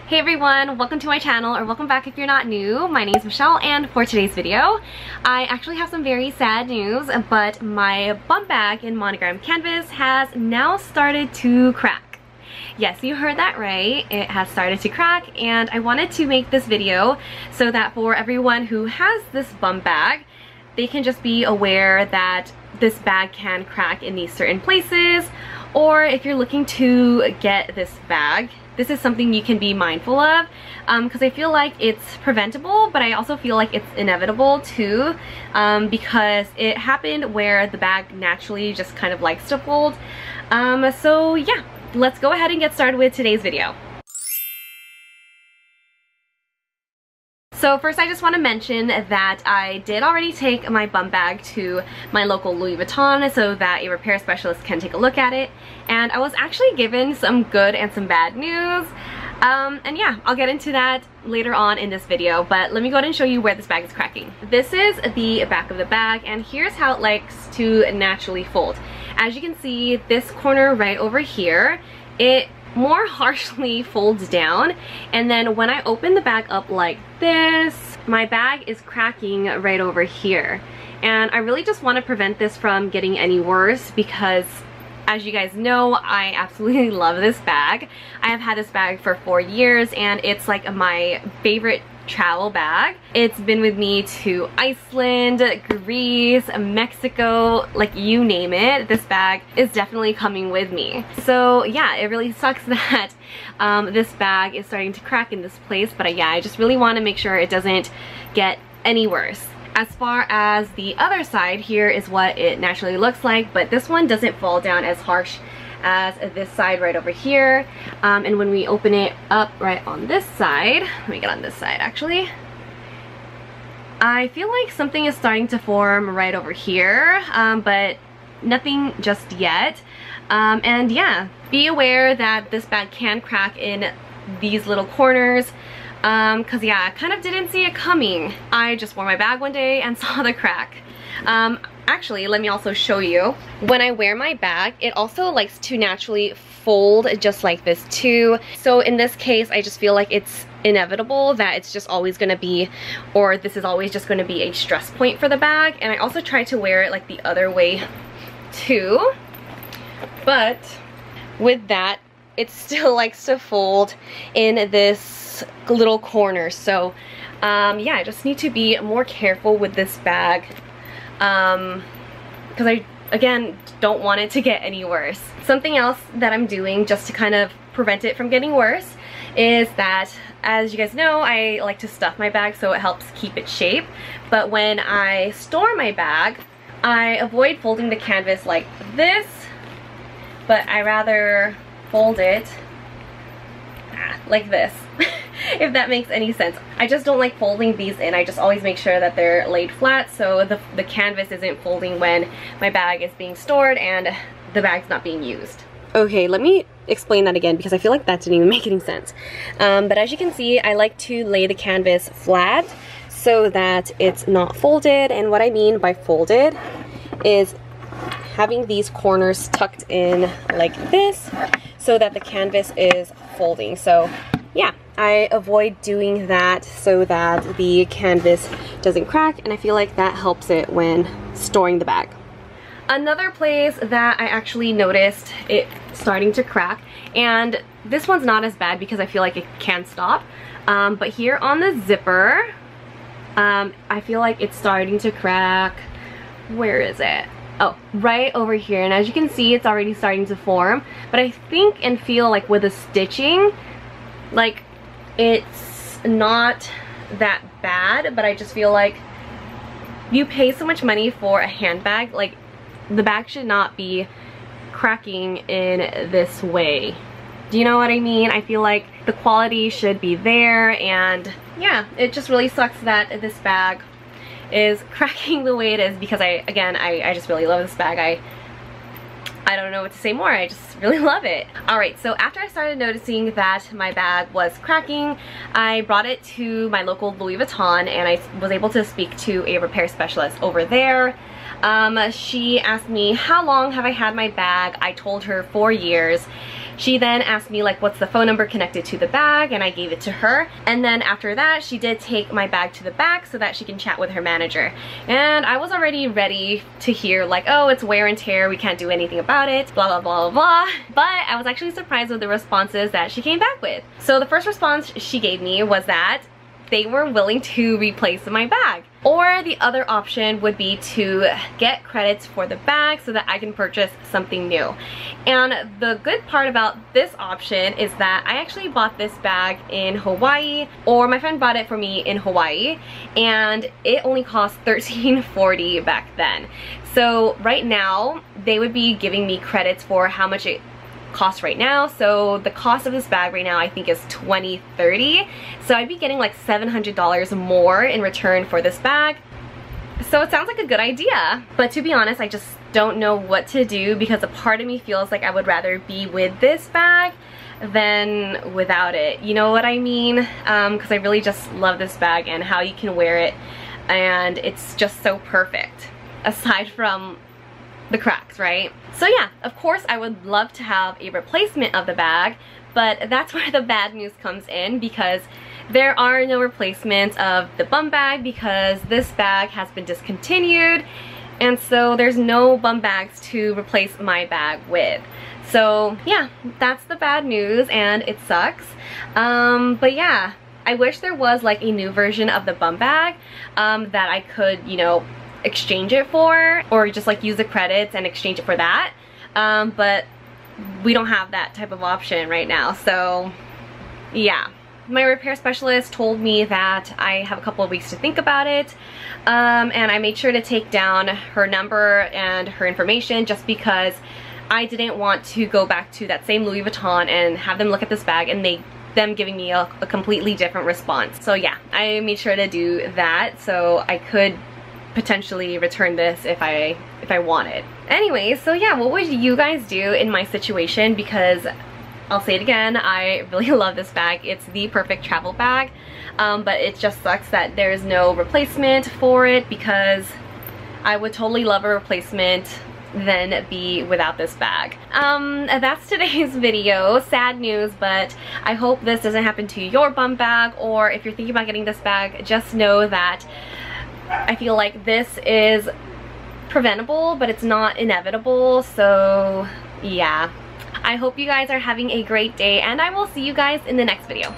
Hey everyone, welcome to my channel, or welcome back if you're not new. My name is Michelle, and for today's video, I actually have some very sad news, but my bum bag in Monogram canvas has now started to crack. Yes, you heard that right. It has started to crack, and I wanted to make this video so that for everyone who has this bum bag, they can just be aware that this bag can crack in these certain places, or if you're looking to get this bag, this is something you can be mindful of, because I feel like it's preventable, but I also feel like it's inevitable too, because it happened where the bag naturally just kind of likes to fold. So yeah, let's go ahead and get started with today's video. So first I just want to mention that I did already take my bum bag to my local Louis Vuitton so that a repair specialist can take a look at it, and I was actually given some good and some bad news, and yeah, I'll get into that later on in this video, but let me go ahead and show you where this bag is cracking. This is the back of the bag, and here's how it likes to naturally fold. As you can see, this corner right over here, it more harshly folds down, and then when I open the bag up like this, my bag is cracking right over here, and I really just want to prevent this from getting any worse because, as you guys know, I absolutely love this bag. I have had this bag for 4 years, and it's like my favorite travel bag. It's been with me to Iceland, Greece, Mexico, like you name it. This bag is definitely coming with me. So yeah, it really sucks that this bag is starting to crack in this place, but yeah, I just really want to make sure it doesn't get any worse. As far as the other side, here is what it naturally looks like, but this one doesn't fall down as harsh as this side right over here, and when we open it up right on this side, let me get on this side actually, I feel like something is starting to form right over here, but nothing just yet, and yeah, be aware that this bag can crack in these little corners, because yeah, I kind of didn't see it coming. I just wore my bag one day and saw the crack. Actually, let me also show you. When I wear my bag, it also likes to naturally fold just like this too. So in this case, I just feel like it's inevitable that it's just always gonna be, or this is always just gonna be a stress point for the bag. And I also try to wear it like the other way too. But with that, it still likes to fold in this little corner. So yeah, I just need to be more careful with this bag, because I, again, don't want it to get any worse. Something else that I'm doing just to kind of prevent it from getting worse is that, as you guys know, I like to stuff my bag so it helps keep its shape. But when I store my bag, I avoid folding the canvas like this, but I rather fold it like this. If that makes any sense. I just don't like folding these in. I just always make sure that they're laid flat so the canvas isn't folding when my bag is being stored and the bag's not being used. Okay, let me explain that again because I feel like that didn't even make any sense. But as you can see, I like to lay the canvas flat so that it's not folded, and what I mean by folded is having these corners tucked in like this so that the canvas is folding. So yeah, I avoid doing that so that the canvas doesn't crack, and I feel like that helps it when storing the bag. Another place that I actually noticed it starting to crack, and this one's not as bad because I feel like it can stop, but here on the zipper, I feel like it's starting to crack. Where is it? Oh, right over here, and as you can see, it's already starting to form, but I think and feel like with the stitching, like, it's not that bad, but I just feel like you pay so much money for a handbag, like the bag should not be cracking in this way. Do you know what I mean? I feel like the quality should be there, and yeah, it just really sucks that this bag is cracking the way it is because I just really love this bag. I don't know what to say more, I just really love it. Alright, so after I started noticing that my bag was cracking, I brought it to my local Louis Vuitton, and I was able to speak to a repair specialist over there. She asked me how long have I had my bag. I told her 4 years. She then asked me like what's the phone number connected to the bag, and I gave it to her. And then after that, she did take my bag to the back so that she can chat with her manager. And I was already ready to hear like, oh, it's wear and tear, we can't do anything about it, blah blah blah blah. But I was actually surprised with the responses that she came back with. So the first response she gave me was that they were willing to replace my bag. Or the other option would be to get credits for the bag so that I can purchase something new. And the good part about this option is that I actually bought this bag in Hawaii, or my friend bought it for me in Hawaii, and it only cost $13.40 back then. So right now, they would be giving me credits for how much it cost right now. So the cost of this bag right now I think is $20.30, so I'd be getting like $700 more in return for this bag. So it sounds like a good idea, but to be honest, I just don't know what to do, because a part of me feels like I would rather be with this bag than without it, you know what I mean? Because I really just love this bag and how you can wear it, and it's just so perfect aside from the cracks, right? So yeah, of course I would love to have a replacement of the bag, but that's where the bad news comes in, because there are no replacements of the bum bag because this bag has been discontinued, and so there's no bum bags to replace my bag with. So yeah, that's the bad news, and it sucks. But yeah, I wish there was like a new version of the bum bag that I could, you know, exchange it for, or just like use the credits and exchange it for that, but we don't have that type of option right now. So yeah, my repair specialist told me that I have a couple of weeks to think about it, and I made sure to take down her number and her information just because I didn't want to go back to that same Louis Vuitton and have them look at this bag and them giving me a completely different response. So yeah, I made sure to do that so I could potentially return this if I wanted. Anyways, so yeah, what would you guys do in my situation? Because I'll say it again, I really love this bag. It's the perfect travel bag, but it just sucks that there's no replacement for it, because I would totally love a replacement than be without this bag. That's today's video. Sad news, but I hope this doesn't happen to your bum bag, or if you're thinking about getting this bag, just know that I feel like this is preventable, but it's not inevitable. So yeah, I hope you guys are having a great day, and I will see you guys in the next video.